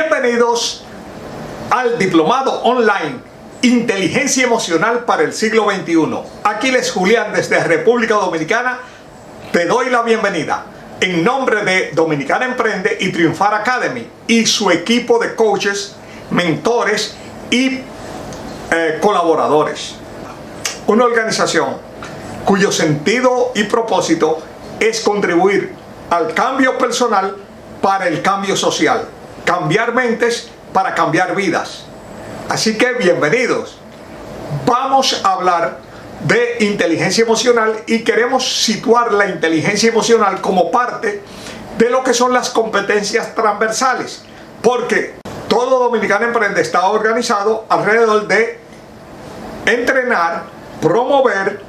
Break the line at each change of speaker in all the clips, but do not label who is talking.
Bienvenidos al Diplomado Online Inteligencia Emocional para el siglo XXI. Aquiles Julián desde República Dominicana. Te doy la bienvenida en nombre de Dominicana Emprende y Triunfar Academy y su equipo de coaches, mentores y colaboradores. Una organización cuyo sentido y propósito es contribuir al cambio personal para el cambio social. Cambiar mentes para cambiar vidas. Así que bienvenidos. Vamos a hablar de inteligencia emocional y queremos situar la inteligencia emocional como parte de lo que son las competencias transversales, porque todo Dominicana Emprende está organizado alrededor de entrenar, promover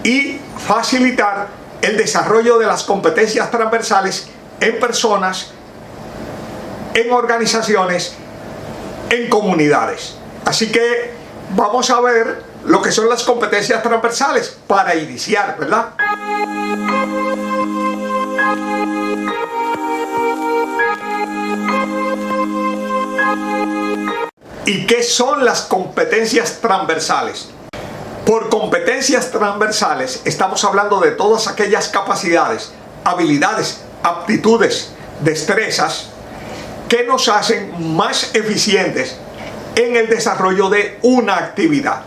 y facilitar el desarrollo de las competencias transversales en personas, en organizaciones, en comunidades. Así que vamos a ver lo que son las competencias transversales para iniciar, ¿verdad? ¿Y qué son las competencias transversales? Por competencias transversales estamos hablando de todas aquellas capacidades, habilidades, aptitudes, destrezas que nos hacen más eficientes en el desarrollo de una actividad.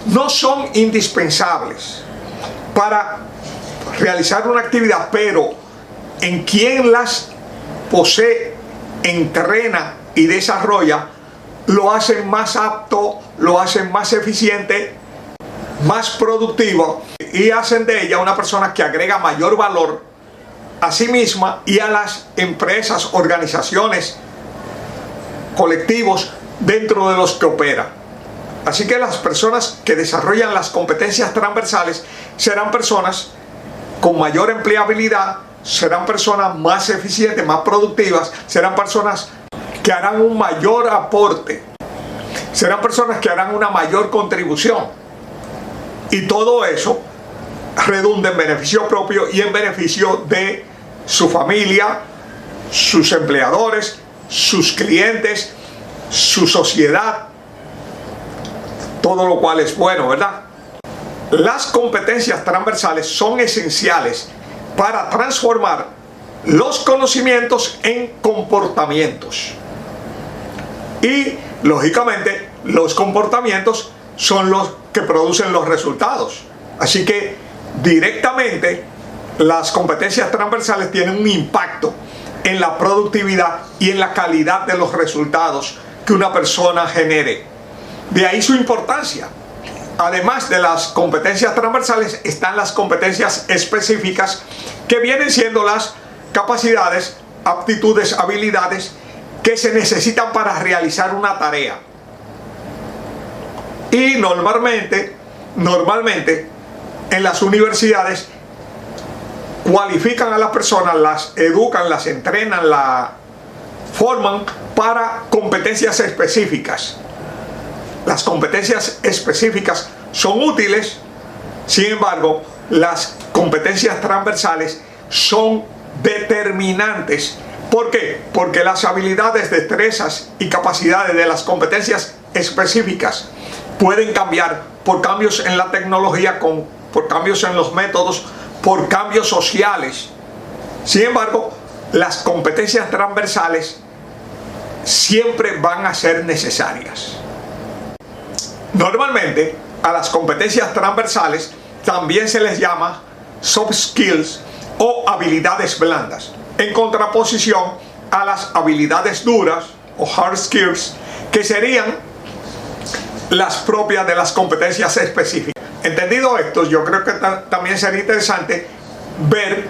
No son indispensables para realizar una actividad, pero en quien las posee, entrena y desarrolla, lo hacen más apto, lo hacen más eficiente, más productivo y hacen de ella una persona que agrega mayor valor a sí misma y a las empresas, organizaciones, colectivos dentro de los que opera. Así que las personas que desarrollan las competencias transversales serán personas con mayor empleabilidad, serán personas más eficientes, más productivas, serán personas que harán un mayor aporte, serán personas que harán una mayor contribución, y todo eso redunda en beneficio propio y en beneficio de su familia, sus empleadores, sus clientes, su sociedad, todo lo cual es bueno, ¿verdad? Las competencias transversales son esenciales para transformar los conocimientos en comportamientos. Y, lógicamente, los comportamientos son los que producen los resultados. Así que, directamente, las competencias transversales tienen un impacto en la productividad y en la calidad de los resultados que una persona genere. De ahí su importancia. Además de las competencias transversales están las competencias específicas, que vienen siendo las capacidades, aptitudes, habilidades que se necesitan para realizar una tarea. Y normalmente en las universidades cualifican a las personas, las educan, las entrenan, las forman para competencias específicas. Las competencias específicas son útiles, sin embargo, las competencias transversales son determinantes. ¿Por qué? Porque las habilidades, destrezas y capacidades de las competencias específicas pueden cambiar por cambios en la tecnología, por cambios en los métodos, por cambios sociales. Sin embargo, las competencias transversales siempre van a ser necesarias. Normalmente, a las competencias transversales también se les llama soft skills o habilidades blandas, en contraposición a las habilidades duras o hard skills, que serían las propias de las competencias específicas. Entendido esto, yo creo que también sería interesante ver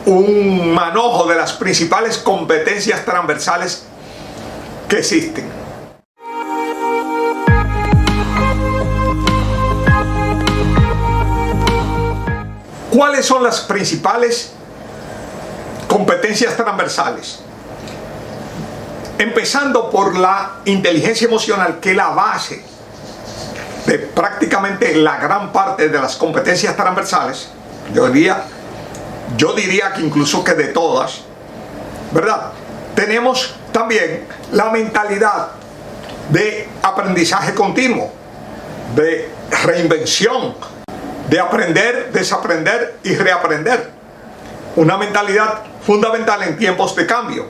un manojo de las principales competencias transversales que existen. ¿Cuáles son las principales competencias transversales? Empezando por la inteligencia emocional, que es la base de prácticamente la gran parte de las competencias transversales. Yo diría que incluso que de todas, ¿verdad? Tenemos También la mentalidad de aprendizaje continuo, de reinvención, de aprender, desaprender y reaprender. Una mentalidad fundamental en tiempos de cambio.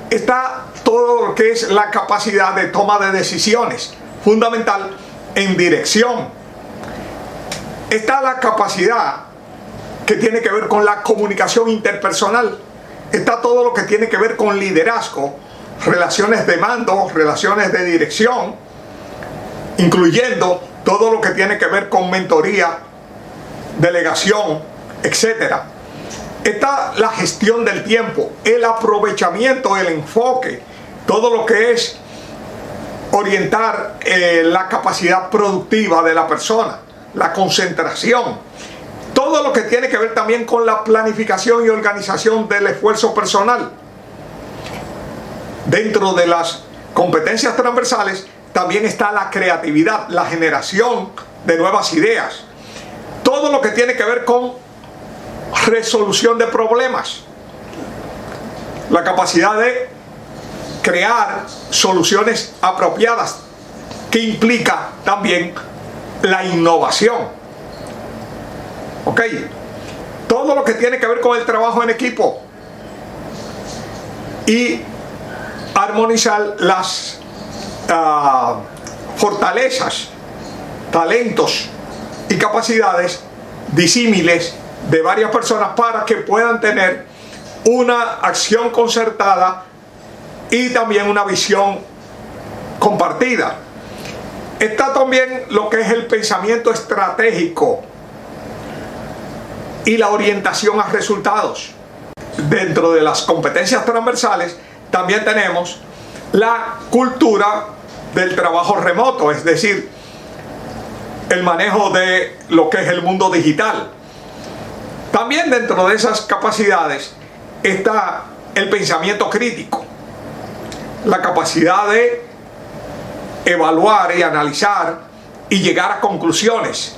Está todo lo que es la capacidad de toma de decisiones, fundamental en dirección. Está la capacidad que tiene que ver con la comunicación interpersonal. Está todo lo que tiene que ver con liderazgo, relaciones de mando, relaciones de dirección, incluyendo todo lo que tiene que ver con mentoría, delegación, etc. Está la gestión del tiempo, el aprovechamiento, el enfoque, todo lo que es orientar la capacidad productiva de la persona, la concentración, todo lo que tiene que ver también con la planificación y organización del esfuerzo personal. Dentro de las competencias transversales también está la creatividad, la generación de nuevas ideas, todo lo que tiene que ver con resolución de problemas, la capacidad de crear soluciones apropiadas, que implica también la innovación. ¿Ok? Todo lo que tiene que ver con el trabajo en equipo y armonizar las fortalezas, talentos y capacidades disímiles de varias personas para que puedan tener una acción concertada y también una visión compartida. Está también lo que es el pensamiento estratégico y la orientación a resultados. Dentro de las competencias transversales también tenemos la cultura del trabajo remoto, es decir, el manejo de lo que es el mundo digital. También dentro de esas capacidades está el pensamiento crítico, la capacidad de evaluar y analizar y llegar a conclusiones.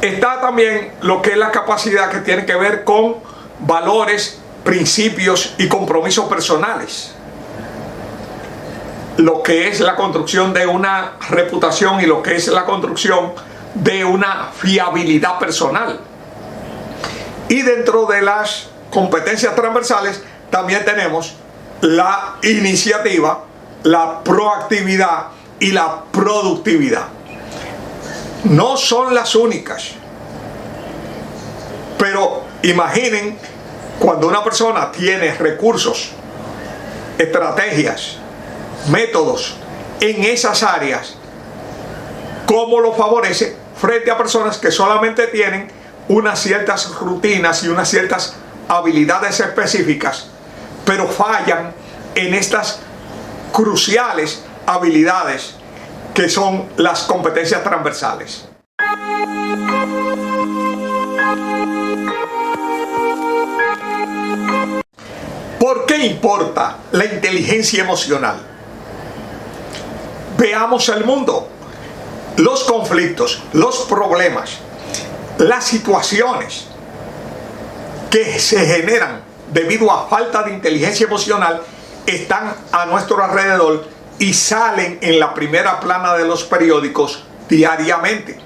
Está también lo que es la capacidad que tiene que ver con valores, principios y compromisos personales. Lo que es la construcción de una reputación y lo que es la construcción de una fiabilidad personal. Y dentro de las competencias transversales también tenemos la iniciativa, la proactividad y la productividad. No son las únicas, pero imaginen cuando una persona tiene recursos, estrategias, métodos en esas áreas, cómo lo favorece frente a personas que solamente tienen unas ciertas rutinas y unas ciertas habilidades específicas, pero fallan en estas cruciales habilidades que son las competencias transversales. ¿Por qué importa la inteligencia emocional? Veamos el mundo, los conflictos, los problemas, las situaciones que se generan debido a falta de inteligencia emocional están a nuestro alrededor y salen en la primera plana de los periódicos diariamente.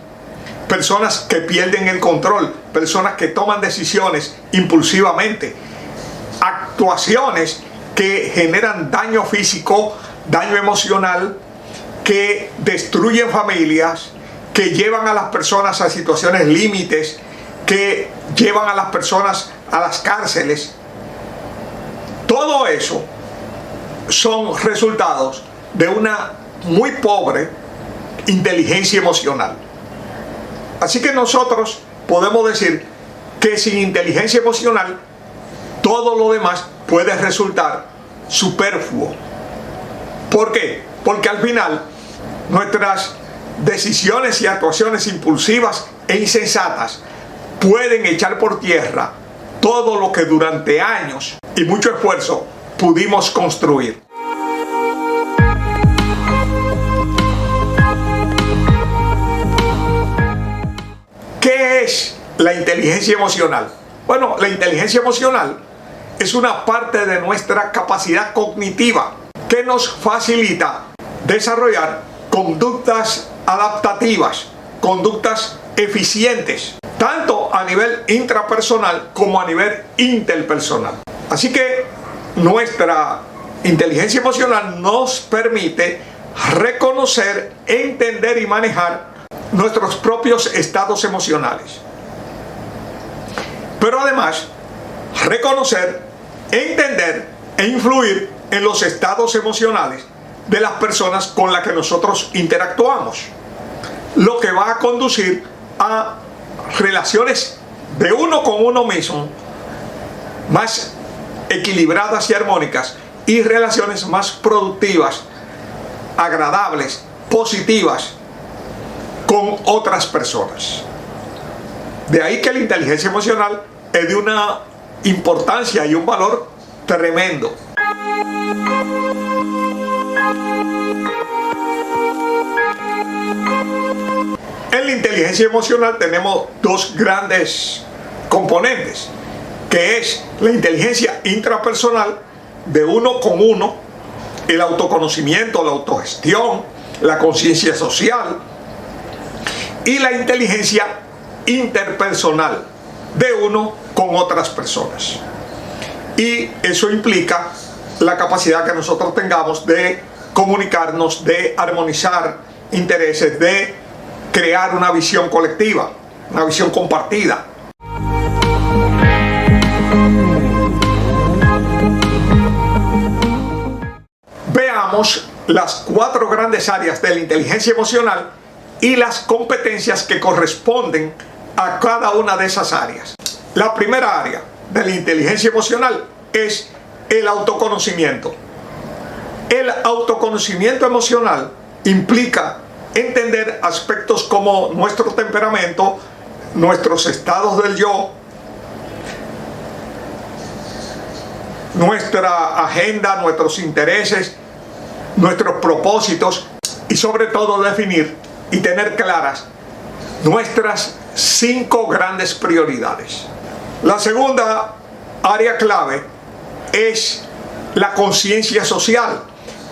Personas que pierden el control, personas que toman decisiones impulsivamente, actuaciones que generan daño físico, daño emocional, que destruyen familias, que llevan a las personas a situaciones límites, que llevan a las personas a las cárceles. Todo eso son resultados de una muy pobre inteligencia emocional. Así que nosotros podemos decir que sin inteligencia emocional todo lo demás puede resultar superfluo. ¿Por qué? Porque al final nuestras decisiones y actuaciones impulsivas e insensatas pueden echar por tierra todo lo que durante años y mucho esfuerzo pudimos construir. ¿Qué es la inteligencia emocional? Bueno, la inteligencia emocional es una parte de nuestra capacidad cognitiva que nos facilita desarrollar conductas adaptativas, conductas eficientes, tanto a nivel intrapersonal como a nivel interpersonal. Así que nuestra inteligencia emocional nos permite reconocer, entender y manejar nuestros propios estados emocionales. Pero además, reconocer, entender e influir en los estados emocionales de las personas con las que nosotros interactuamos, lo que va a conducir a relaciones de uno con uno mismo más equilibradas y armónicas, y relaciones más productivas, agradables, positivas con otras personas. De ahí que la inteligencia emocional es de una importancia y un valor tremendo. En la inteligencia emocional tenemos dos grandes componentes, que es la inteligencia intrapersonal de uno con uno, el autoconocimiento, la autogestión, la conciencia social, y la inteligencia interpersonal de uno con otras personas. Y eso implica la capacidad que nosotros tengamos de comunicarnos, de armonizar intereses, de crear una visión colectiva, una visión compartida. Veamos las 4 grandes áreas de la inteligencia emocional y las competencias que corresponden a cada una de esas áreas. La primera área de la inteligencia emocional es el autoconocimiento. El autoconocimiento emocional implica entender aspectos como nuestro temperamento, nuestros estados del yo, nuestra agenda, nuestros intereses, nuestros propósitos, y sobre todo definir y tener claras nuestras 5 grandes prioridades. La segunda área clave es la conciencia social,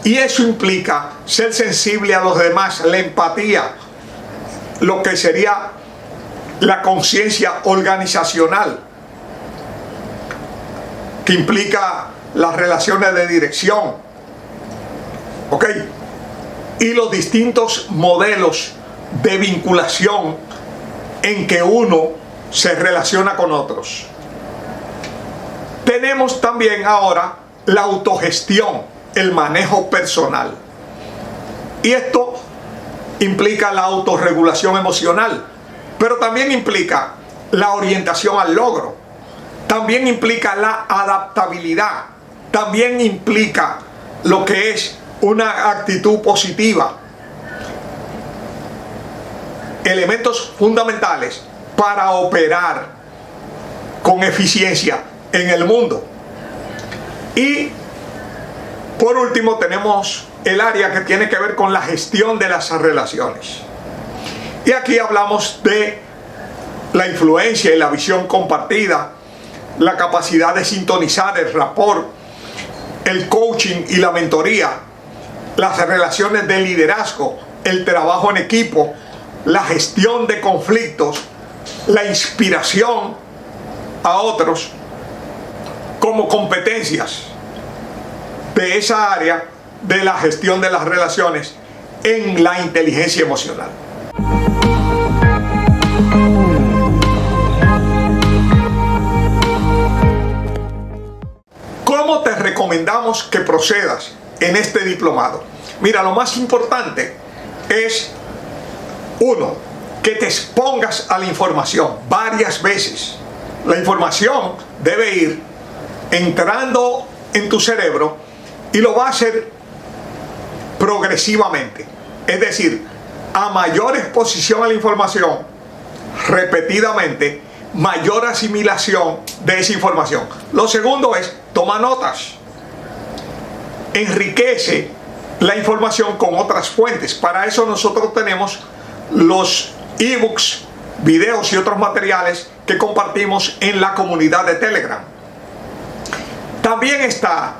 y eso implica ser sensible a los demás, la empatía, lo que sería la conciencia organizacional, que implica las relaciones de dirección, ¿ok? Y los distintos modelos de vinculación en que uno se relaciona con otros. Tenemos también ahora la autogestión, el manejo personal. Y esto implica la autorregulación emocional, pero también implica la orientación al logro, también implica la adaptabilidad, también implica lo que es una actitud positiva. Elementos fundamentales para operar con eficiencia en el mundo. Y por último tenemos el área que tiene que ver con la gestión de las relaciones. Y aquí hablamos de la influencia y la visión compartida, la capacidad de sintonizar el rapport, el coaching y la mentoría, las relaciones de liderazgo, el trabajo en equipo, la gestión de conflictos, la inspiración a otros como competencias de esa área de la gestión de las relaciones en la inteligencia emocional. ¿Cómo te recomendamos que procedas en este diplomado? Mira, lo más importante es, 1, que te expongas a la información varias veces. La información debe ir entrando en tu cerebro y lo va a hacer progresivamente. Es decir, a mayor exposición a la información, repetidamente, mayor asimilación de esa información. Lo segundo es, toma notas. Enriquece la información con otras fuentes. Para eso nosotros tenemos los ebooks, videos y otros materiales que compartimos en la comunidad de Telegram. También está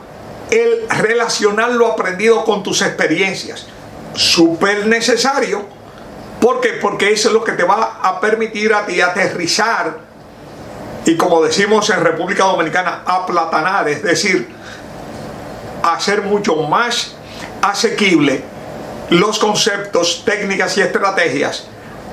el relacionar lo aprendido con tus experiencias. Súper necesario. ¿Por qué? Porque eso es lo que te va a permitir a ti aterrizar y, como decimos en República Dominicana, aplatanar, es decir, hacer mucho más asequible los conceptos, técnicas y estrategias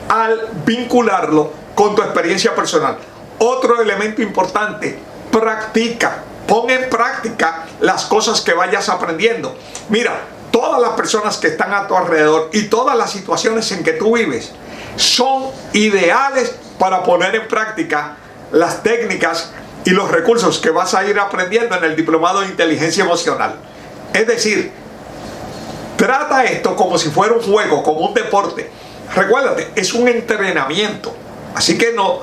al vincularlo con tu experiencia personal. Otro elemento importante, practica. Pon en práctica las cosas que vayas aprendiendo. Mira, todas las personas que están a tu alrededor y todas las situaciones en que tú vives son ideales para poner en práctica las técnicas y los recursos que vas a ir aprendiendo en el diplomado de inteligencia emocional. Es decir, trata esto como si fuera un juego, como un deporte. Recuérdate, es un entrenamiento. Así que no,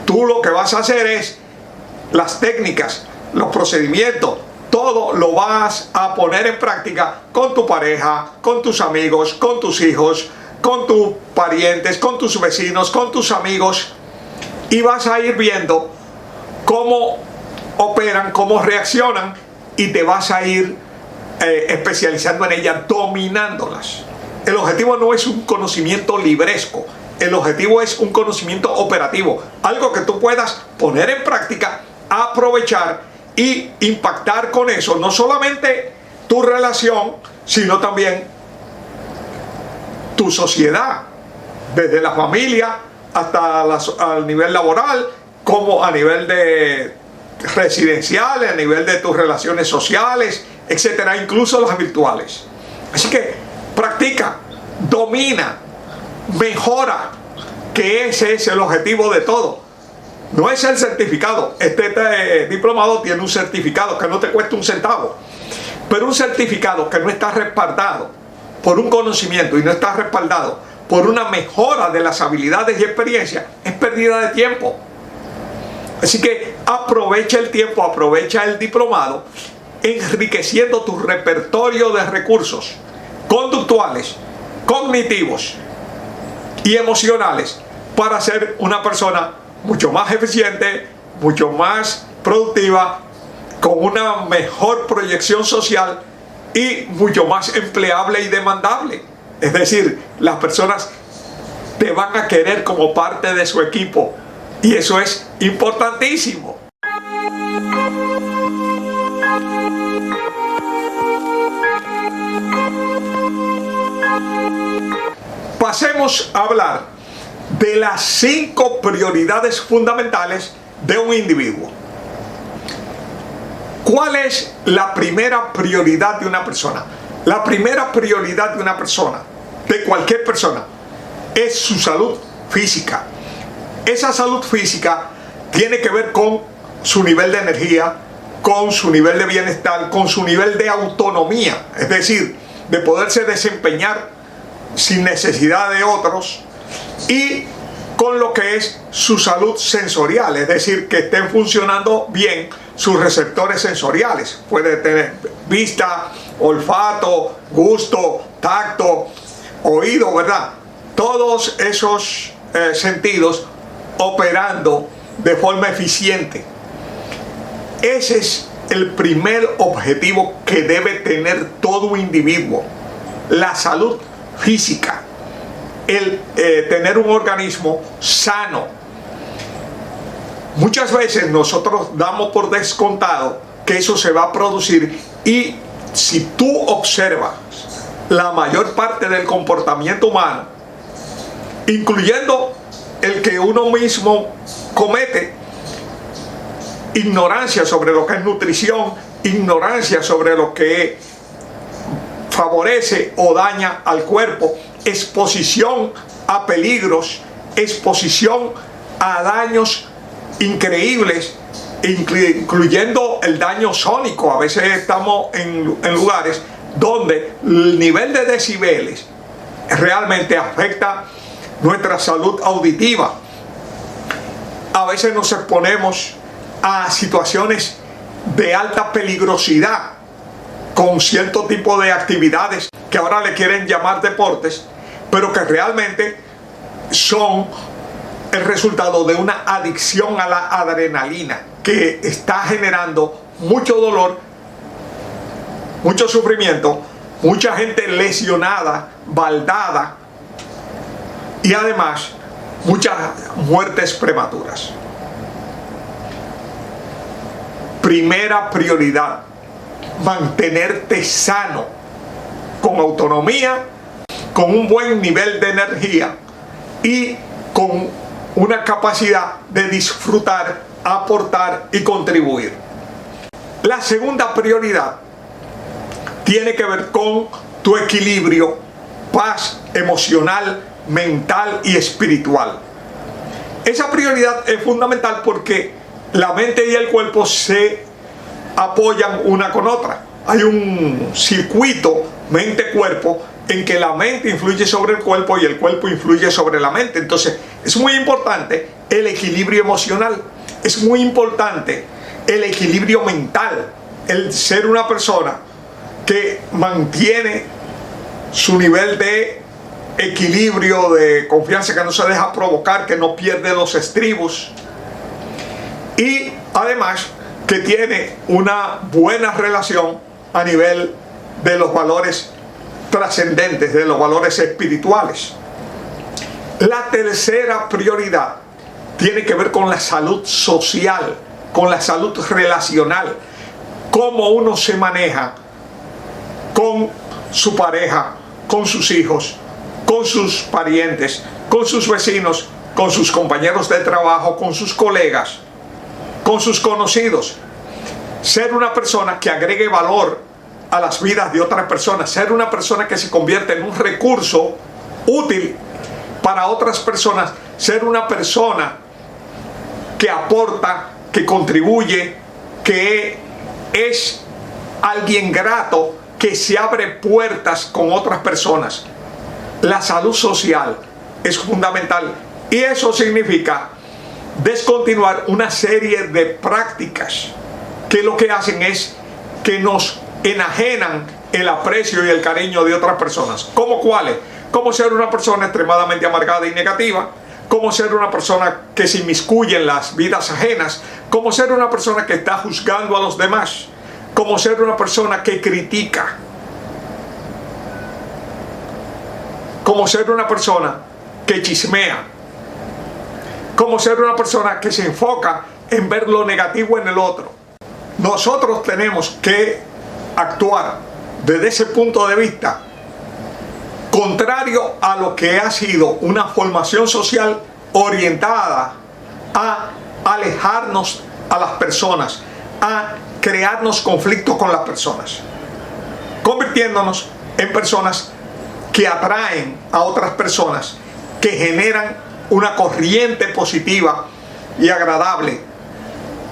tú lo que vas a hacer es las técnicas, los procedimientos, todo lo vas a poner en práctica con tu pareja, con tus amigos, con tus hijos, con tus parientes, con tus vecinos, con tus amigos, y vas a ir viendo cómo operan, cómo reaccionan, y te vas a ir especializando en ellas, dominándolas. El objetivo no es un conocimiento libresco, el objetivo es un conocimiento operativo, algo que tú puedas poner en práctica, aprovechar y impactar con eso no solamente tu relación, sino también tu sociedad, desde la familia hasta al nivel laboral, como a nivel de residencial, a nivel de tus relaciones sociales, etcétera, incluso las virtuales. Así que practica, domina, mejora, que ese es el objetivo de todo. No es el certificado. Este diplomado tiene un certificado que no te cuesta un centavo, pero un certificado que no está respaldado por un conocimiento y no está respaldado por una mejora de las habilidades y experiencias es pérdida de tiempo. Así que aprovecha el tiempo, aprovecha el diplomado, enriqueciendo tu repertorio de recursos conductuales, cognitivos y emocionales para ser una persona mucho más eficiente, mucho más productiva, con una mejor proyección social y mucho más empleable y demandable. Es decir, las personas te van a querer como parte de su equipo, y eso es importantísimo. Pasemos a hablar de las 5 prioridades fundamentales de un individuo. ¿Cuál es la primera prioridad de una persona? La primera prioridad de una persona, de cualquier persona, es su salud física. Esa salud física tiene que ver con su nivel de energía, con su nivel de bienestar, con su nivel de autonomía, es decir, de poderse desempeñar sin necesidad de otros, y con lo que es su salud sensorial, es decir, que estén funcionando bien sus receptores sensoriales. Puede tener vista, olfato, gusto, tacto, oído, ¿verdad? Todos esos sentidos operando de forma eficiente. Ese es el primer objetivo que debe tener todo individuo: la salud física, el tener un organismo sano. Muchas veces nosotros damos por descontado que eso se va a producir, y si tú observas la mayor parte del comportamiento humano, incluyendo el que uno mismo comete, ignorancia sobre lo que es nutrición, ignorancia sobre lo que favorece o daña al cuerpo, exposición a peligros, exposición a daños increíbles, incluyendo el daño sónico. A veces estamos en lugares donde el nivel de decibeles realmente afecta nuestra salud auditiva. A veces nos exponemos a situaciones de alta peligrosidad con cierto tipo de actividades que ahora le quieren llamar deportes, pero que realmente son el resultado de una adicción a la adrenalina que está generando mucho dolor mucho sufrimiento, mucha gente lesionada, baldada y además muchas muertes prematuras. Primera prioridad, mantenerte sano, con autonomía, con un buen nivel de energía y con una capacidad de disfrutar, aportar y contribuir. La segunda prioridad tiene que ver con tu equilibrio, paz emocional, mental y espiritual. Esa prioridad es fundamental porque la mente y el cuerpo se apoyan una con otra. Hay un circuito mente-cuerpo en que la mente influye sobre el cuerpo y el cuerpo influye sobre la mente. Entonces es muy importante el equilibrio emocional, es muy importante el equilibrio mental, el ser una persona que mantiene su nivel de equilibrio, de confianza, que no se deja provocar, que no pierde los estribos y además que tiene una buena relación a nivel de los valores trascendentes, de los valores espirituales. La tercera prioridad tiene que ver con la salud social, con la salud relacional, cómo uno se maneja con su pareja, con sus hijos, con sus parientes, con sus vecinos, con sus compañeros de trabajo, con sus colegas, con sus conocidos. Ser una persona que agregue valor a las vidas de otras personas, ser una persona que se convierte en un recurso útil para otras personas, ser una persona que aporta, que contribuye, que es alguien grato, que se abre puertas con otras personas. La salud social es fundamental y eso significa descontinuar una serie de prácticas que lo que hacen es que nos enajenan el aprecio y el cariño de otras personas. ¿Cómo cuáles? Como ser una persona extremadamente amargada y negativa, como ser una persona que se inmiscuye en las vidas ajenas, como ser una persona que está juzgando a los demás, como ser una persona que critica, como ser una persona que chismea, como ser una persona que se enfoca en ver lo negativo en el otro. Nosotros tenemos que actuar desde ese punto de vista, contrario a lo que ha sido una formación social orientada a alejarnos a las personas, a crearnos conflictos con las personas, convirtiéndonos en personas que atraen a otras personas, que generan una corriente positiva y agradable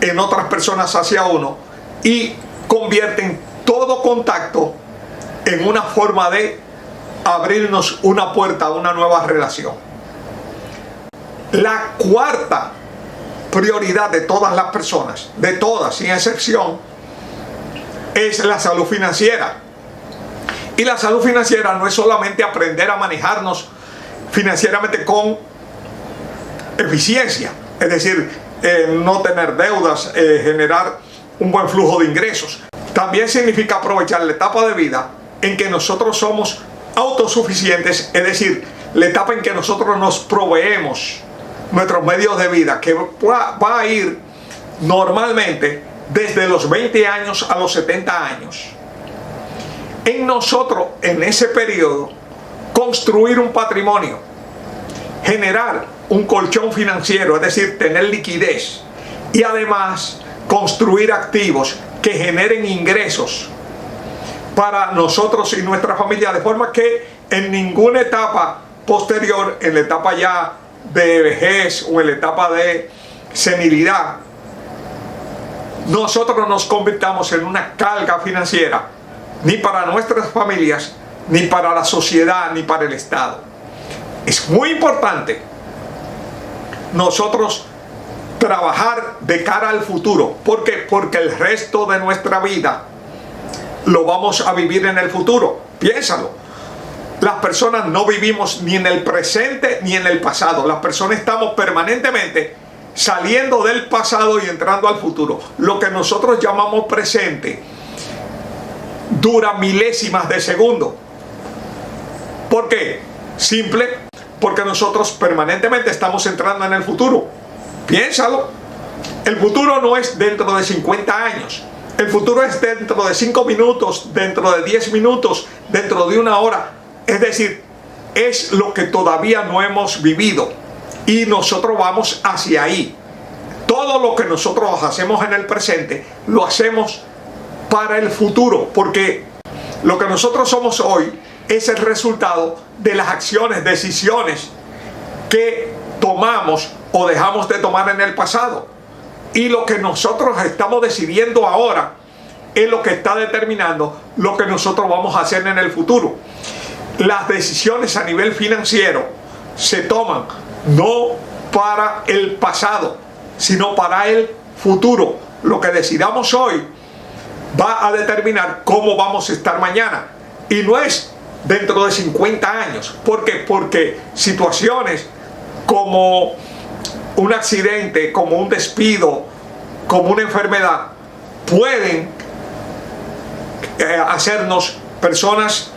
en otras personas hacia uno y convierten todo contacto en una forma de abrirnos una puerta a una nueva relación. La cuarta prioridad de todas las personas, de todas sin excepción, es la salud financiera. Y la salud financiera no es solamente aprender a manejarnos financieramente con eficiencia, es decir, no tener deudas, generar un buen flujo de ingresos. También significa aprovechar la etapa de vida en que nosotros somos autosuficientes, es decir, la etapa en que nosotros nos proveemos nuestros medios de vida, que va a ir normalmente desde los 20 años a los 70 años. En nosotros, en ese periodo, construir un patrimonio, generar un colchón financiero, es decir, tener liquidez y además construir activos que generen ingresos para nosotros y nuestra familia, de forma que en ninguna etapa posterior, en la etapa ya de vejez o en la etapa de senilidad, nosotros nos convirtamos en una carga financiera, ni para nuestras familias, ni para la sociedad, ni para el Estado. Es muy importante nosotros trabajar de cara al futuro. ¿Por qué? Porque el resto de nuestra vida lo vamos a vivir en el futuro. Piénsalo. Las personas no vivimos ni en el presente ni en el pasado. Las personas estamos permanentemente saliendo del pasado y entrando al futuro. Lo que nosotros llamamos presente dura milésimas de segundo. ¿Por qué? Simple, porque nosotros permanentemente estamos entrando en el futuro. Piénsalo. El futuro no es dentro de 50 años. El futuro es dentro de 5 minutos, dentro de 10 minutos, dentro de 1 hora. Es decir, es lo que todavía no hemos vivido. Y nosotros vamos hacia ahí. Todo lo que nosotros hacemos en el presente, lo hacemos para el futuro. Porque lo que nosotros somos hoy es el resultado de las acciones, decisiones que tomamos o dejamos de tomar en el pasado. Y lo que nosotros estamos decidiendo ahora es lo que está determinando lo que nosotros vamos a hacer en el futuro. Las decisiones a nivel financiero se toman no para el pasado, sino para el futuro. Lo que decidamos hoy va a determinar cómo vamos a estar mañana. Y no es dentro de 50 años. ¿Por qué? Porque situaciones como un accidente, como un despido, como una enfermedad, pueden hacernos personas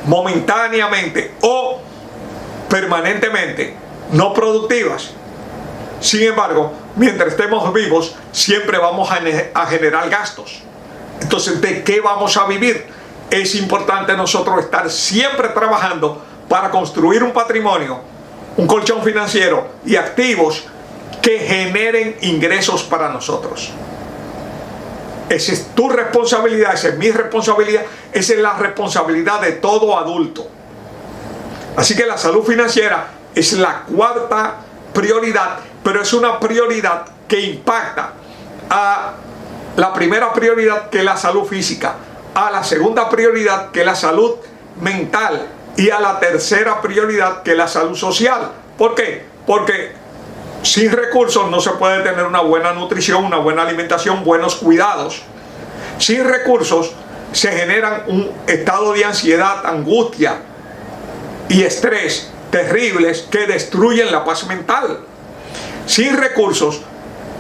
momentáneamente o permanentemente no productivas. Sin embargo, mientras estemos vivos, siempre vamos a generar gastos. Entonces, ¿de qué vamos a vivir? Es importante nosotros estar siempre trabajando para construir un patrimonio, un colchón financiero y activos que generen ingresos para nosotros. Esa es tu responsabilidad, esa es mi responsabilidad, esa es la responsabilidad de todo adulto. Así que la salud financiera es la cuarta prioridad, pero es una prioridad que impacta a la primera prioridad, que es la salud física, a la segunda prioridad, que es la salud mental, y a la tercera prioridad, que es la salud social. ¿Por qué? Porque sin recursos no se puede tener una buena nutrición, una buena alimentación, buenos cuidados. Sin recursos se generan un estado de ansiedad, angustia y estrés terribles que destruyen la paz mental. Sin recursos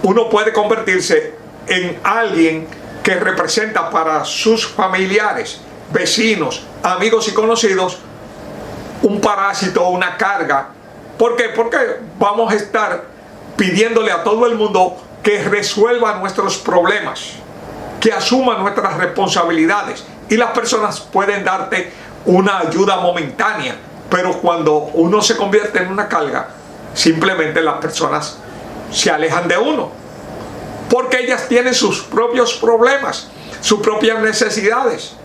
uno puede convertirse en alguien que representa para sus familiares, vecinos, amigos y conocidos un parásito o una carga. ¿Por qué? Porque vamos a estar pidiéndole a todo el mundo que resuelva nuestros problemas, que asuma nuestras responsabilidades, y las personas pueden darte una ayuda momentánea, pero cuando uno se convierte en una carga, simplemente las personas se alejan de uno, porque ellas tienen sus propios problemas, sus propias necesidades,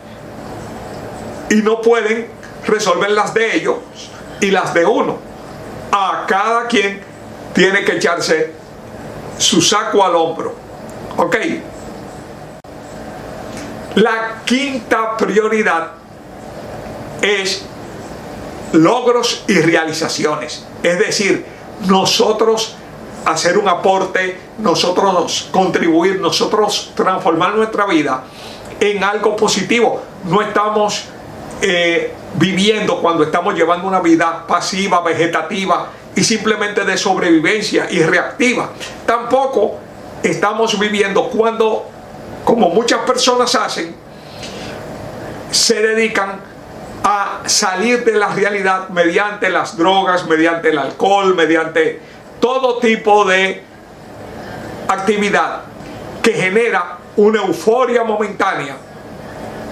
y no pueden resolver las de ellos y las de uno. A cada quien tiene que echarse su saco al hombro. ¿Ok? La quinta prioridad es logros y realizaciones. Es decir, nosotros hacer un aporte, nosotros contribuir, nosotros transformar nuestra vida en algo positivo. No estamos viviendo cuando estamos llevando una vida pasiva, vegetativa y simplemente de sobrevivencia y reactiva. Tampoco estamos viviendo cuando, como muchas personas hacen, se dedican a salir de la realidad mediante las drogas, mediante el alcohol, mediante todo tipo de actividad que genera una euforia momentánea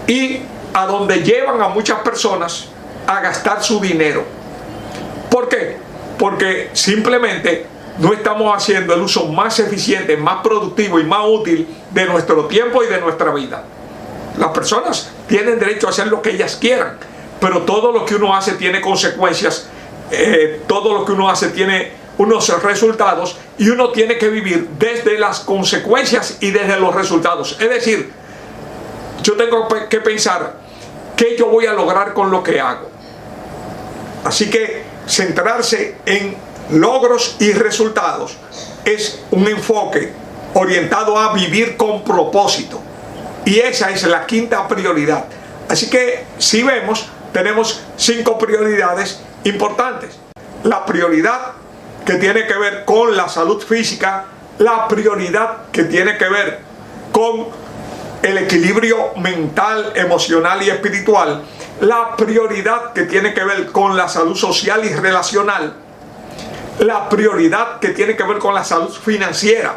y a donde llevan a muchas personas a gastar su dinero. ¿Por qué? Porque simplemente no estamos haciendo el uso más eficiente, más productivo y más útil de nuestro tiempo y de nuestra vida. Las personas tienen derecho a hacer lo que ellas quieran, pero todo lo que uno hace tiene consecuencias, todo lo que uno hace tiene unos resultados, y uno tiene que vivir desde las consecuencias y desde los resultados. Es decir, yo tengo que pensar qué yo voy a lograr con lo que hago. Así que centrarse en logros y resultados es un enfoque orientado a vivir con propósito, y esa es la quinta prioridad. Así que si vemos, tenemos 5 prioridades importantes. La prioridad que tiene que ver con la salud física, la prioridad que tiene que ver con el equilibrio mental, emocional y espiritual, la prioridad que tiene que ver con la salud social y relacional, la prioridad que tiene que ver con la salud financiera,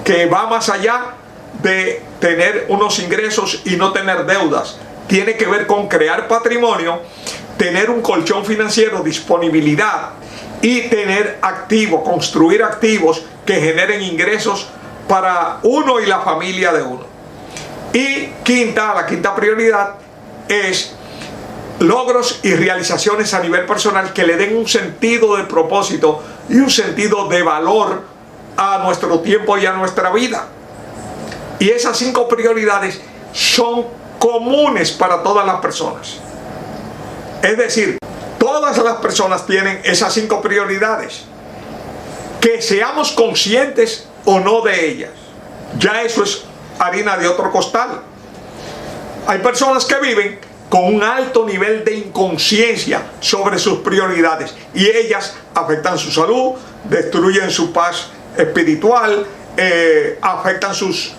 que va más allá de tener unos ingresos y no tener deudas, tiene que ver con crear patrimonio, tener un colchón financiero, disponibilidad y tener activos, construir activos que generen ingresos para uno y la familia de uno. Y la quinta prioridad es logros y realizaciones a nivel personal que le den un sentido de propósito y un sentido de valor a nuestro tiempo y a nuestra vida. Y esas 5 prioridades son comunes para todas las personas. Es decir, todas las personas tienen esas 5 prioridades. Que seamos conscientes o no de ellas, ya eso es harina de otro costal. Hay personas que viven con un alto nivel de inconsciencia sobre sus prioridades y ellas afectan su salud, destruyen su paz espiritual, afectan sus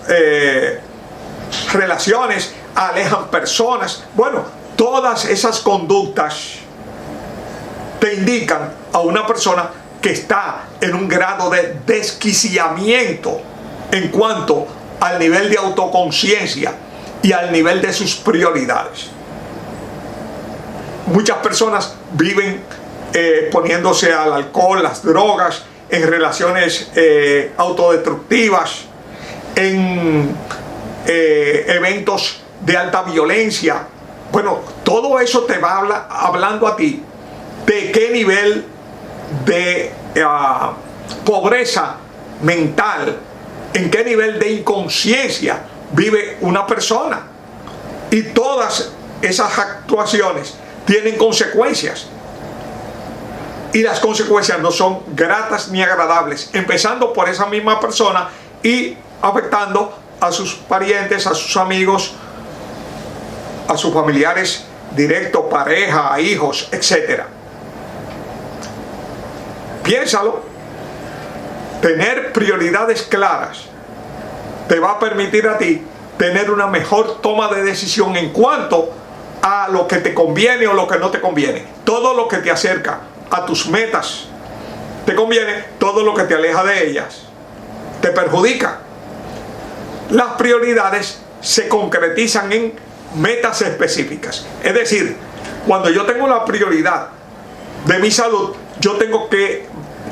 relaciones, alejan personas. Bueno, todas esas conductas te indican a una persona que está en un grado de desquiciamiento en cuanto al nivel de autoconciencia y al nivel de sus prioridades. Muchas personas viven poniéndose al alcohol, las drogas, en relaciones autodestructivas, en eventos de alta violencia. Bueno, todo eso te va hablando a ti de qué nivel de pobreza mental, en qué nivel de inconsciencia vive una persona. Y todas esas actuaciones tienen consecuencias. Y las consecuencias no son gratas ni agradables, empezando por esa misma persona y afectando a sus parientes, a sus amigos, a sus familiares directos, pareja, hijos, etc. Piénsalo. Tener prioridades claras te va a permitir a ti tener una mejor toma de decisión en cuanto a lo que te conviene o lo que no te conviene. Todo lo que te acerca a tus metas te conviene, todo lo que te aleja de ellas te perjudica. Las prioridades se concretizan en metas específicas. Es decir, cuando yo tengo la prioridad de mi salud, yo tengo que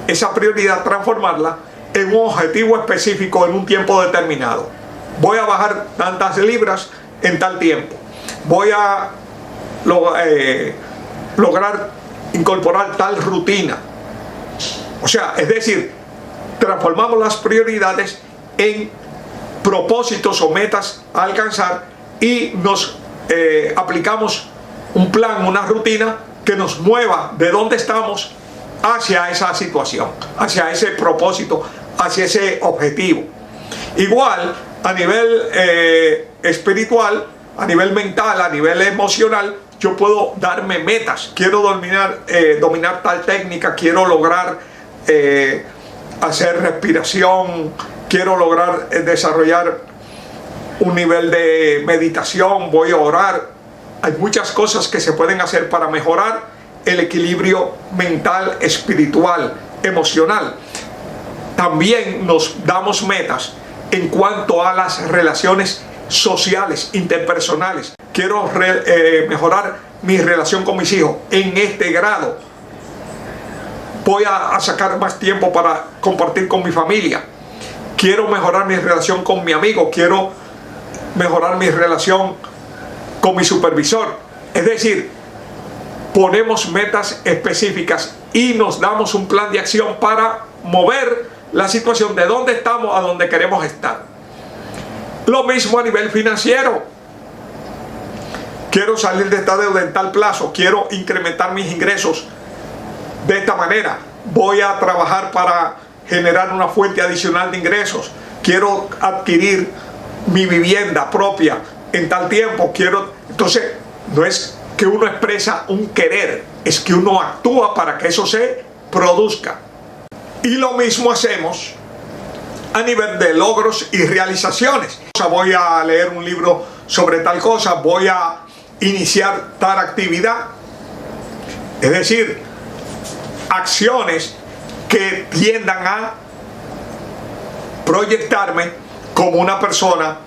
esa prioridad transformarla en un objetivo específico en un tiempo determinado. Voy a bajar tantas libras en tal tiempo. Voy a lograr incorporar tal rutina. O sea, es decir, transformamos las prioridades en propósitos o metas a alcanzar y nos aplicamos un plan, una rutina que nos mueva de donde estamos hacia esa situación, hacia ese propósito, hacia ese objetivo. Igual a nivel espiritual, a nivel mental, a nivel emocional, yo puedo darme metas. Quiero dominar tal técnica, quiero lograr hacer respiración, quiero lograr desarrollar un nivel de meditación, voy a orar. Hay muchas cosas que se pueden hacer para mejorar el equilibrio mental, espiritual, emocional. También nos damos metas en cuanto a las relaciones sociales, interpersonales. Quiero mejorar mi relación con mis hijos en este grado. Voy a sacar más tiempo para compartir con mi familia. Quiero mejorar mi relación con mi amigo. Quiero mejorar mi relación con mi supervisor. Es decir, ponemos metas específicas y nos damos un plan de acción para mover la situación de donde estamos a donde queremos estar. Lo mismo a nivel financiero. Quiero salir de esta deuda en tal plazo. Quiero incrementar mis ingresos de esta manera. Voy a trabajar para generar una fuente adicional de ingresos. Quiero adquirir mi vivienda propia en tal tiempo. Entonces, no es que uno expresa un querer, es que uno actúa para que eso se produzca. Y lo mismo hacemos a nivel de logros y realizaciones. Voy a leer un libro sobre tal cosa, voy a iniciar tal actividad. Es decir, acciones que tiendan a proyectarme como una persona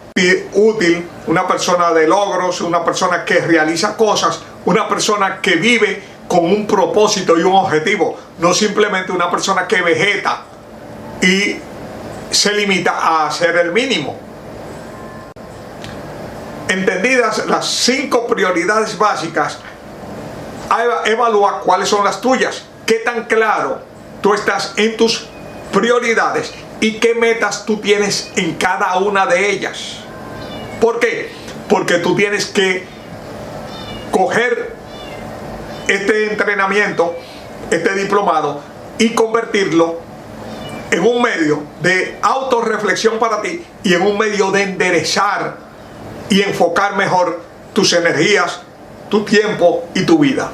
útil, una persona de logros, una persona que realiza cosas, una persona que vive con un propósito y un objetivo, no simplemente una persona que vegeta y se limita a hacer el mínimo. Entendidas las 5 prioridades básicas, evalúa cuáles son las tuyas, qué tan claro tú estás en tus prioridades y qué metas tú tienes en cada una de ellas. ¿Por qué? Porque tú tienes que coger este entrenamiento, este diplomado, y convertirlo en un medio de autorreflexión para ti y en un medio de enderezar y enfocar mejor tus energías, tu tiempo y tu vida.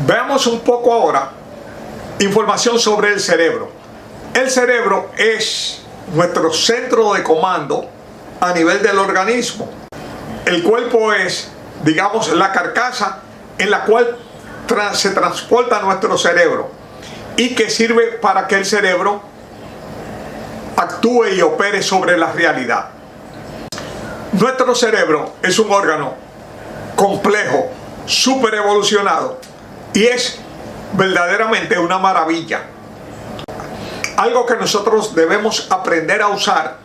Veamos un poco ahora información sobre el cerebro. El cerebro es nuestro centro de comando a nivel del organismo. El cuerpo es, digamos, la carcasa en la cual se transporta nuestro cerebro y que sirve para que el cerebro actúe y opere sobre la realidad. Nuestro cerebro es un órgano complejo, súper evolucionado, y es verdaderamente una maravilla. Algo que nosotros debemos aprender a usar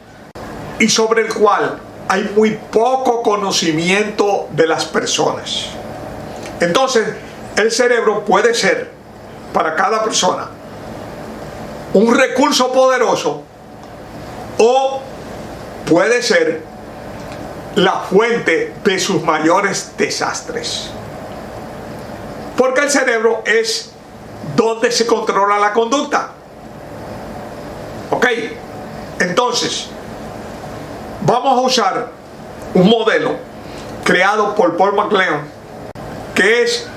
y sobre el cual hay muy poco conocimiento de las personas. Entonces, el cerebro puede ser para cada persona un recurso poderoso o puede ser la fuente de sus mayores desastres. Porque el cerebro es donde se controla la conducta. ¿Ok? Entonces, vamos a usar un modelo creado por Paul MacLeod, que es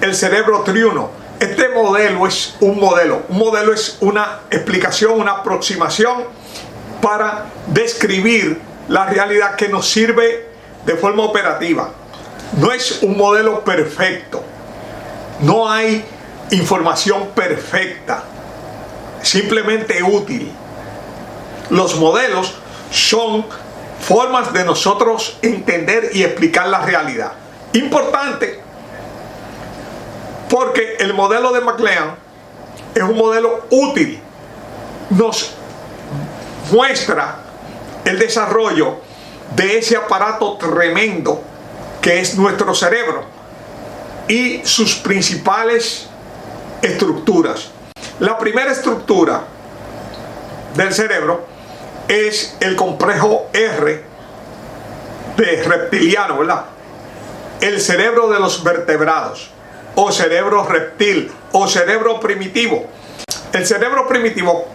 el cerebro triuno. Este modelo es un modelo. Un modelo es una explicación, una aproximación para describir la realidad que nos sirve de forma operativa. No es un modelo perfecto. No hay información perfecta, simplemente útil. Los modelos son formas de nosotros entender y explicar la realidad. Importante, porque el modelo de MacLeod es un modelo útil. Nos muestra el desarrollo de ese aparato tremendo que es nuestro cerebro y sus principales estructuras. La primera estructura del cerebro es el complejo R de reptiliano, ¿verdad? El cerebro de los vertebrados, o cerebro reptil, o cerebro primitivo. El cerebro primitivo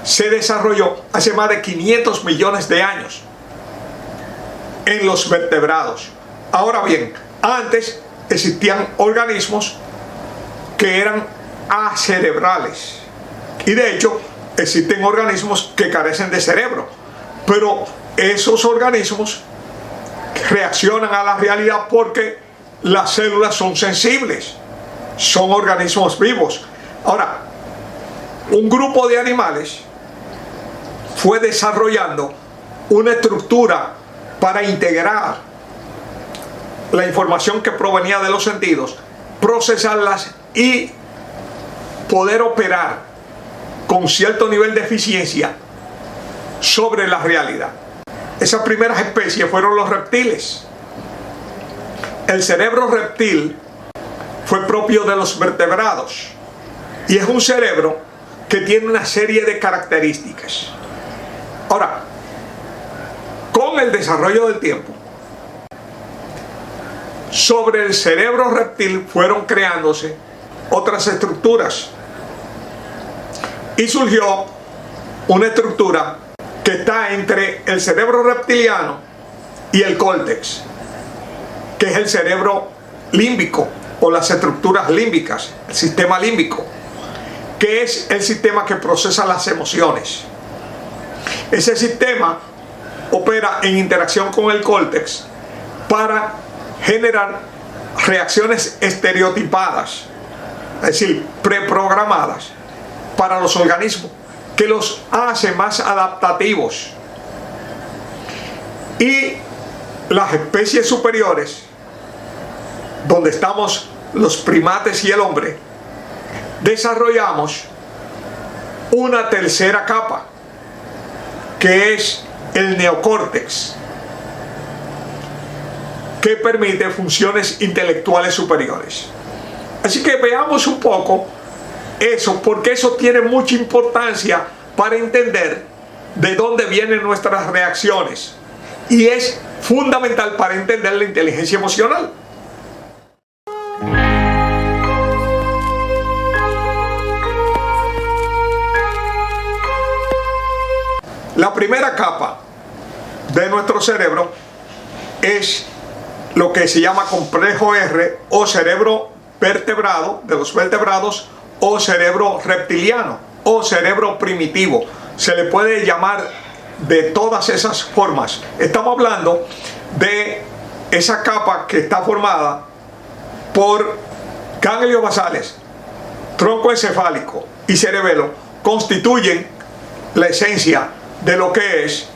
se desarrolló hace más de 500 millones de años en los vertebrados. Ahora bien, antes existían organismos que eran acerebrales y de hecho existen organismos que carecen de cerebro, pero esos organismos reaccionan a la realidad porque las células son sensibles, son organismos vivos. Ahora, un grupo de animales fue desarrollando una estructura para integrar la información que provenía de los sentidos, procesarlas y poder operar con cierto nivel de eficiencia sobre la realidad. Esas primeras especies fueron los reptiles. El cerebro reptil fue propio de los vertebrados y es un cerebro que tiene una serie de características. Ahora, con el desarrollo del tiempo, sobre el cerebro reptil fueron creándose otras estructuras y surgió una estructura que está entre el cerebro reptiliano y el córtex, que que es el cerebro límbico o las estructuras límbicas, el sistema límbico, que es el sistema que procesa las emociones. Ese sistema opera en interacción con el córtex para generar reacciones estereotipadas, es decir, preprogramadas para los organismos, que los hace más adaptativos. Y las especies superiores, donde estamos los primates y el hombre, desarrollamos una tercera capa, que es el neocórtex, que permite funciones intelectuales superiores. Así que veamos un poco eso, porque eso tiene mucha importancia para entender de dónde vienen nuestras reacciones, y es fundamental para entender la inteligencia emocional. La primera capa de nuestro cerebro es lo que se llama complejo R, o cerebro vertebrado, de los vertebrados, o cerebro reptiliano, o cerebro primitivo. Se le puede llamar de todas esas formas. Estamos hablando de esa capa que está formada por ganglios basales, tronco encefálico y cerebelo. Constituyen la esencia de lo que es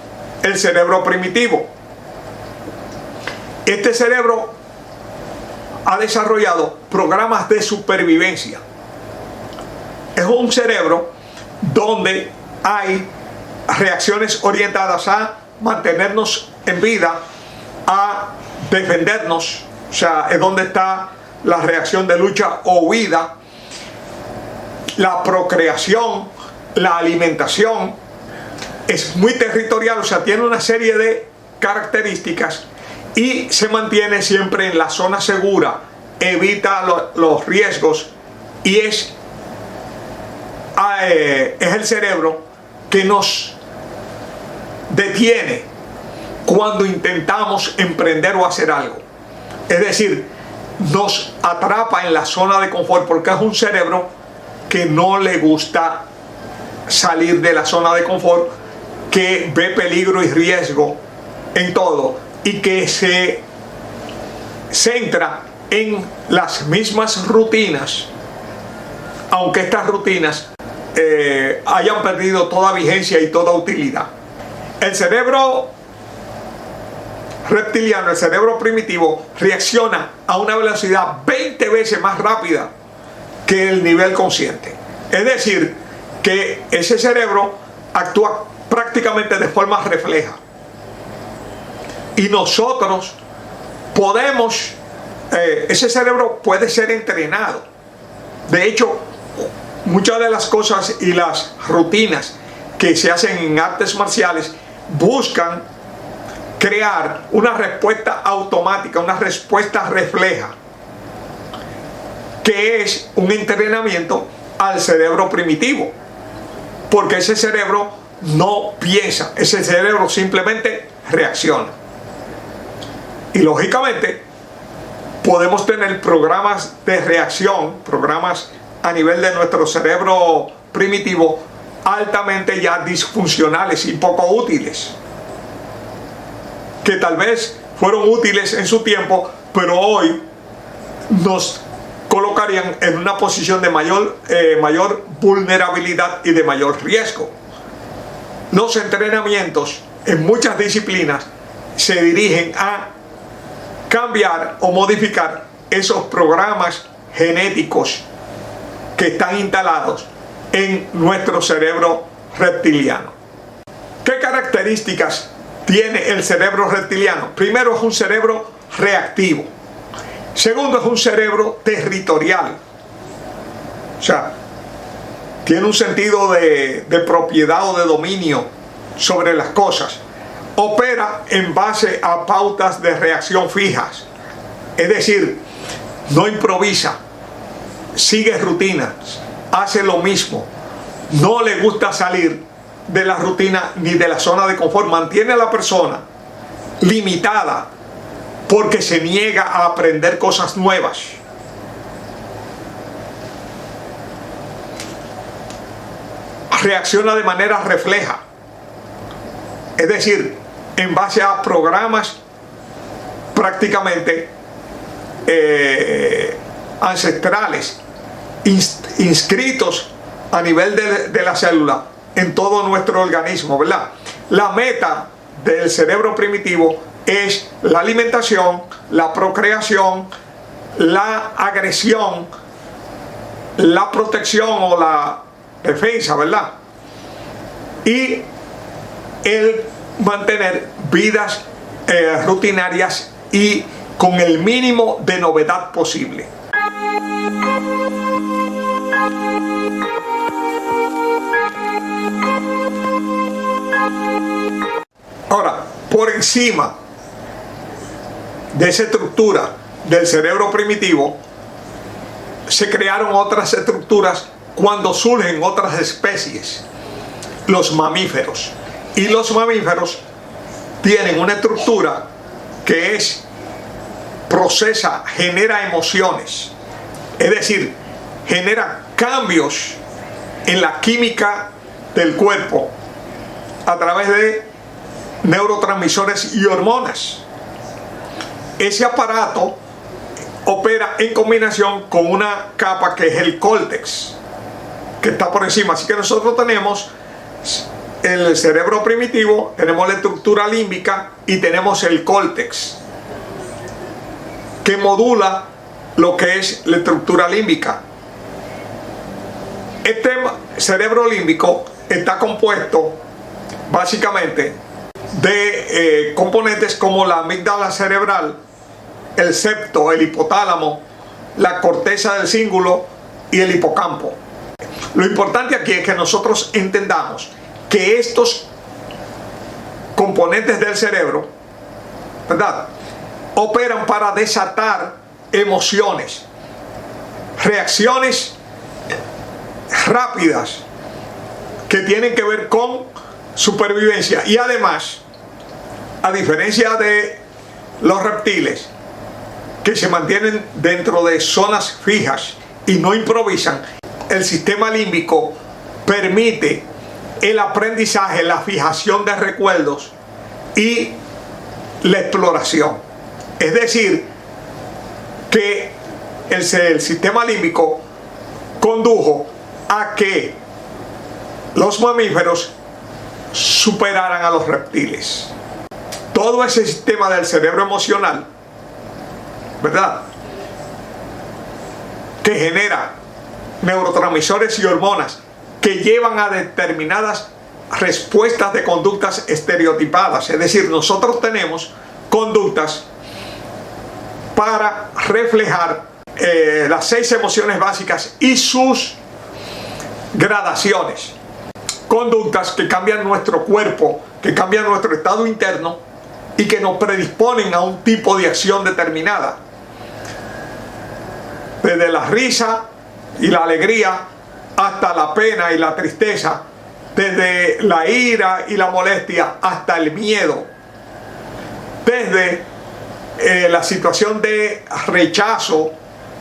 el cerebro primitivo. Este cerebro ha desarrollado programas de supervivencia. Es un cerebro donde hay reacciones orientadas a mantenernos en vida, a defendernos, o sea, es donde está la reacción de lucha o huida, la procreación, la alimentación. Es muy territorial, o sea, tiene una serie de características y se mantiene siempre en la zona segura, evita los riesgos, y es el cerebro que nos detiene cuando intentamos emprender o hacer algo. Es decir, nos atrapa en la zona de confort, porque es un cerebro que no le gusta salir de la zona de confort, que ve peligro y riesgo en todo y que se centra en las mismas rutinas, aunque estas rutinas hayan perdido toda vigencia y toda utilidad. El cerebro reptiliano, el cerebro primitivo, reacciona a una velocidad 20 veces más rápida que el nivel consciente. Es decir, que ese cerebro actúa prácticamente de forma refleja. Y nosotros podemos, ese cerebro puede ser entrenado. De hecho, muchas de las cosas y las rutinas que se hacen en artes marciales buscan crear una respuesta automática, una respuesta refleja, que es un entrenamiento al cerebro primitivo, porque ese cerebro no piensa, ese cerebro simplemente reacciona. Y lógicamente podemos tener programas de reacción, programas a nivel de nuestro cerebro primitivo altamente ya disfuncionales y poco útiles, que tal vez fueron útiles en su tiempo, pero hoy nos colocarían en una posición de mayor vulnerabilidad y de mayor riesgo. Los entrenamientos en muchas disciplinas se dirigen a cambiar o modificar esos programas genéticos que están instalados en nuestro cerebro reptiliano. ¿Qué características tiene el cerebro reptiliano? Primero, es un cerebro reactivo. Segundo, es un cerebro territorial. O sea, tiene un sentido de propiedad o de dominio sobre las cosas. Opera en base a pautas de reacción fijas. Es decir, no improvisa, sigue rutinas, hace lo mismo. No le gusta salir de la rutina ni de la zona de confort. Mantiene a la persona limitada porque se niega a aprender cosas nuevas. Reacciona de manera refleja, es decir, en base a programas prácticamente ancestrales, inscritos a nivel de la célula en todo nuestro organismo, ¿verdad? La meta del cerebro primitivo es la alimentación, la procreación, la agresión, la protección o la defensa, ¿verdad? Y el mantener vidas rutinarias y con el mínimo de novedad posible. Ahora, por encima de esa estructura del cerebro primitivo, se crearon otras estructuras cuando surgen otras especies, los mamíferos. Y los mamíferos tienen una estructura que genera emociones, es decir, genera cambios en la química del cuerpo a través de neurotransmisores y hormonas. Ese aparato opera en combinación con una capa que es el córtex, que está por encima. Así que nosotros tenemos el cerebro primitivo, tenemos la estructura límbica y tenemos el córtex, que modula lo que es la estructura límbica. Este cerebro límbico está compuesto básicamente de componentes como la amígdala cerebral, el septo, el hipotálamo, la corteza del cíngulo y el hipocampo. Lo importante aquí es que nosotros entendamos que estos componentes del cerebro, ¿verdad?, operan para desatar emociones, reacciones rápidas que tienen que ver con supervivencia. Y además, a diferencia de los reptiles, que se mantienen dentro de zonas fijas y no improvisan, el sistema límbico permite el aprendizaje, la fijación de recuerdos y la exploración. Es decir, que el sistema límbico condujo a que los mamíferos superaran a los reptiles. Todo ese sistema del cerebro emocional, ¿verdad?, que genera neurotransmisores y hormonas que llevan a determinadas respuestas de conductas estereotipadas. Es decir, nosotros tenemos conductas para reflejar las 6 emociones básicas y sus gradaciones. Conductas que cambian nuestro cuerpo, que cambian nuestro estado interno y que nos predisponen a un tipo de acción determinada. Desde la risa y la alegría hasta la pena y la tristeza, desde la ira y la molestia hasta el miedo, desde la situación de rechazo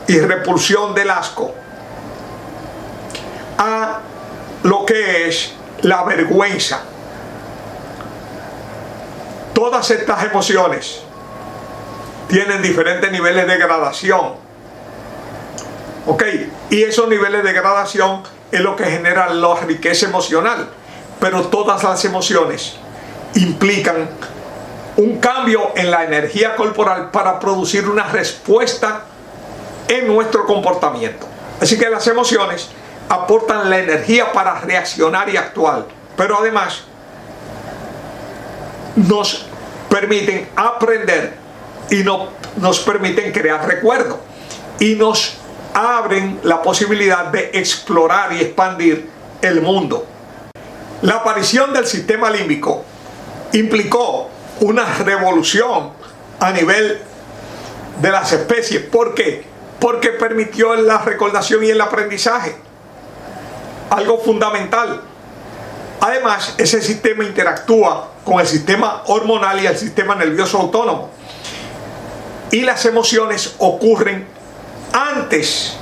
y repulsión del asco, a lo que es la vergüenza. Todas estas emociones tienen diferentes niveles de gradación, ¿ok? Y esos niveles de gradación es lo que genera la riqueza emocional. Pero todas las emociones implican un cambio en la energía corporal para producir una respuesta en nuestro comportamiento. Así que las emociones aportan la energía para reaccionar y actuar, pero además nos permiten aprender y nos permiten crear recuerdos y nos abren la posibilidad de explorar y expandir el mundo. La aparición del sistema límbico implicó una revolución a nivel de las especies. ¿Por qué? Porque permitió la recordación y el aprendizaje, algo fundamental. Además, ese sistema interactúa con el sistema hormonal y el sistema nervioso autónomo. Y las emociones ocurren antes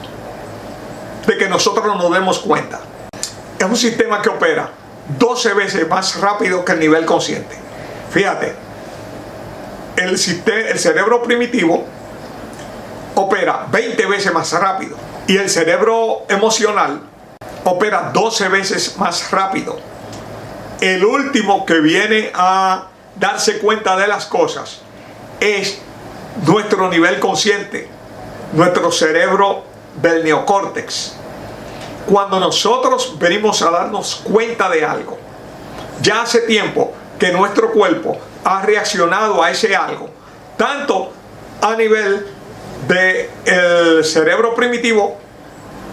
de que nosotros nos demos cuenta. Es un sistema que opera 12 veces más rápido que el nivel consciente. Fíjate, el cerebro primitivo opera 20 veces más rápido y el cerebro emocional opera 12 veces más rápido. El último que viene a darse cuenta de las cosas es nuestro nivel consciente, nuestro cerebro del neocórtex. Cuando nosotros venimos a darnos cuenta de algo, ya hace tiempo que nuestro cuerpo ha reaccionado a ese algo, tanto a nivel del cerebro primitivo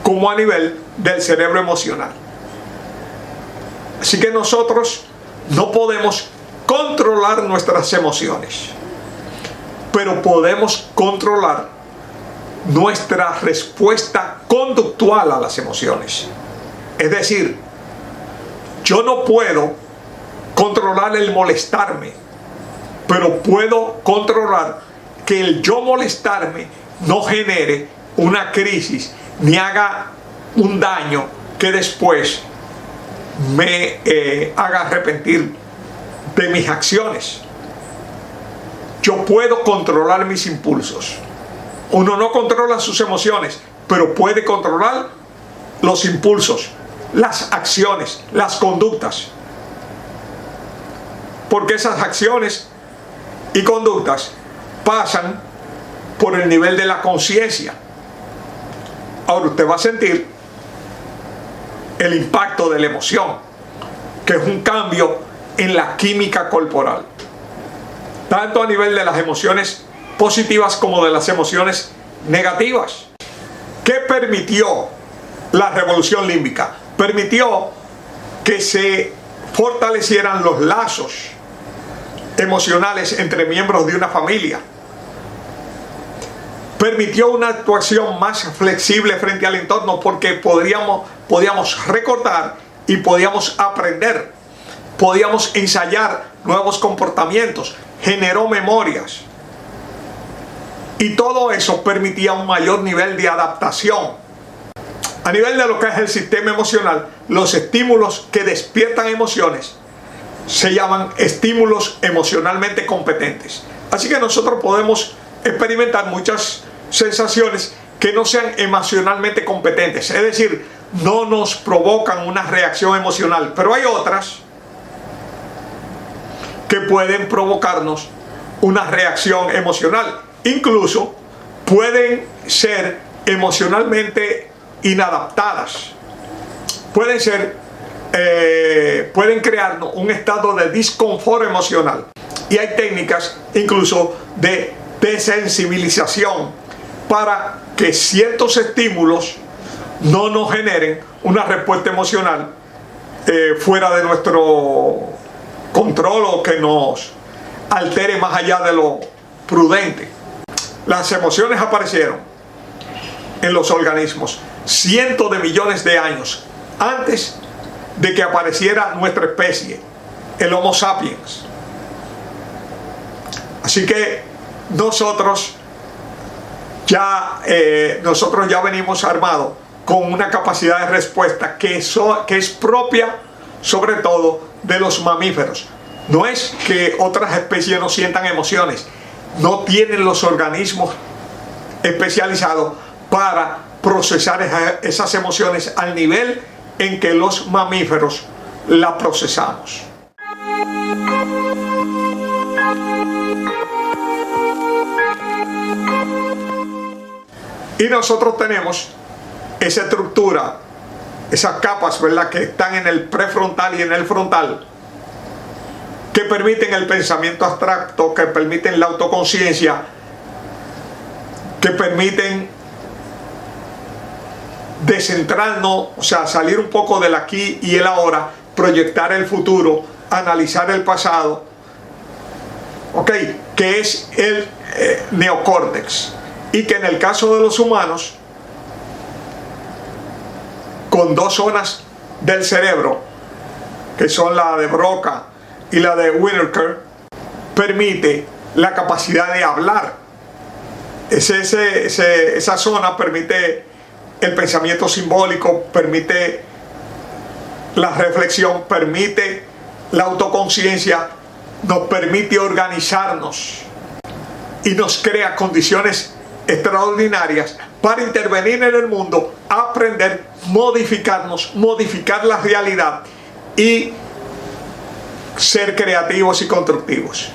como a nivel del cerebro emocional. Así que nosotros no podemos controlar nuestras emociones, pero podemos controlar nuestra respuesta conductual a las emociones. Es decir, yo no puedo controlar el molestarme, pero puedo controlar que el yo molestarme no genere una crisis ni haga un daño que después me haga arrepentir de mis acciones. Yo puedo controlar mis impulsos. Uno no controla sus emociones, pero puede controlar los impulsos, las acciones, las conductas. Porque esas acciones y conductas pasan por el nivel de la conciencia. Ahora usted va a sentir el impacto de la emoción, que es un cambio en la química corporal, tanto a nivel de las emociones positivas como de las emociones negativas. ¿Qué permitió la revolución límbica? Permitió que se fortalecieran los lazos emocionales entre miembros de una familia. Permitió una actuación más flexible frente al entorno, porque podíamos recordar y podíamos aprender, podíamos ensayar nuevos comportamientos, generó memorias. Y todo eso permitía un mayor nivel de adaptación. A nivel de lo que es el sistema emocional, los estímulos que despiertan emociones se llaman estímulos emocionalmente competentes. Así que nosotros podemos experimentar muchas sensaciones que no sean emocionalmente competentes, es decir, no nos provocan una reacción emocional, pero hay otras que pueden provocarnos una reacción emocional. Incluso pueden ser emocionalmente inadaptadas, pueden crearnos un estado de disconfort emocional, y hay técnicas incluso de desensibilización para que ciertos estímulos no nos generen una respuesta emocional fuera de nuestro control o que nos altere más allá de lo prudente. Las emociones aparecieron en los organismos cientos de millones de años antes de que apareciera nuestra especie, el Homo sapiens. Así que nosotros ya venimos armados con una capacidad de respuesta que es propia sobre todo de los mamíferos. No es que otras especies no sientan emociones, no tienen los organismos especializados para procesar esas emociones al nivel en que los mamíferos la procesamos. Y nosotros tenemos esa estructura, esas capas, ¿verdad?, que están en el prefrontal y en el frontal, que permiten el pensamiento abstracto, que permiten la autoconciencia, que permiten descentrarnos, o sea, salir un poco del aquí y el ahora, proyectar el futuro, analizar el pasado, ¿ok?, que es el neocórtex. Y que en el caso de los humanos, con dos zonas del cerebro, que son la de Broca y la de Winneker, permite la capacidad de hablar. Esa zona permite el pensamiento simbólico, permite la reflexión, permite la autoconciencia, nos permite organizarnos y nos crea condiciones extraordinarias para intervenir en el mundo, aprender, modificarnos, modificar la realidad y ser creativos y constructivos.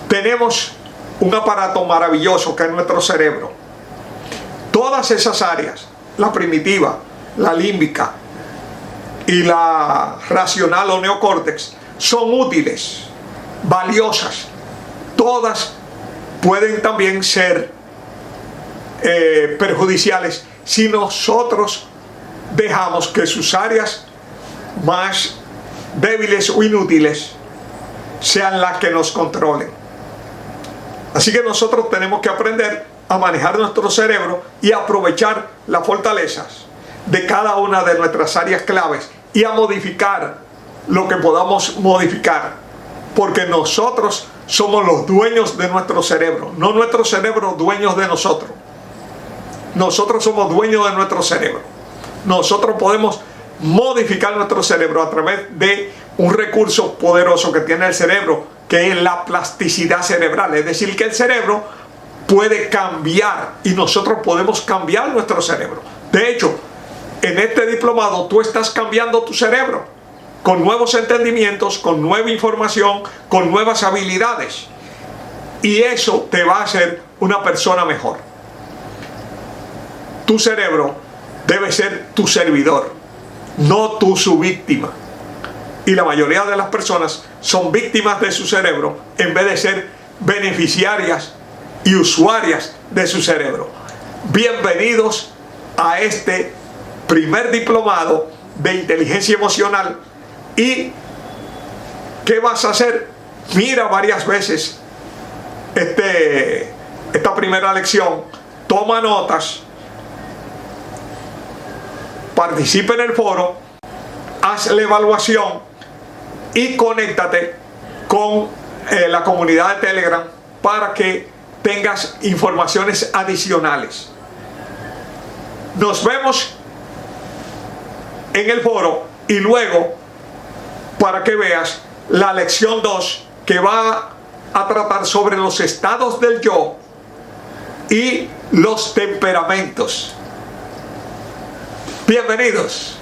Tenemos un aparato maravilloso que es nuestro cerebro. Todas esas áreas, la primitiva, la límbica y la racional o neocórtex, son útiles, valiosas. Todas pueden también ser perjudiciales si nosotros dejamos que sus áreas más débiles o inútiles sean las que nos controlen. Así que nosotros tenemos que aprender a manejar nuestro cerebro y aprovechar las fortalezas de cada una de nuestras áreas claves y a modificar lo que podamos modificar, porque nosotros somos los dueños de nuestro cerebro, no nuestro cerebro dueños de nosotros. Nosotros somos dueños de nuestro cerebro. Nosotros podemos modificar nuestro cerebro a través de un recurso poderoso que tiene el cerebro, que es la plasticidad cerebral. Es decir, que el cerebro puede cambiar y nosotros podemos cambiar nuestro cerebro. De hecho, en este diplomado tú estás cambiando tu cerebro con nuevos entendimientos, con nueva información, con nuevas habilidades. Y eso te va a hacer una persona mejor. Tu cerebro debe ser tu servidor, no tu subvíctima. Y la mayoría de las personas son víctimas de su cerebro en vez de ser beneficiarias y usuarias de su cerebro. Bienvenidos a este primer diplomado de inteligencia emocional. ¿Y qué vas a hacer? Mira varias veces esta primera lección, toma notas, participa en el foro, haz la evaluación y conéctate con la comunidad de Telegram para que tengas informaciones adicionales. Nos vemos en el foro y luego para que veas la lección 2 que va a tratar sobre los estados del yo y los temperamentos. Bienvenidos.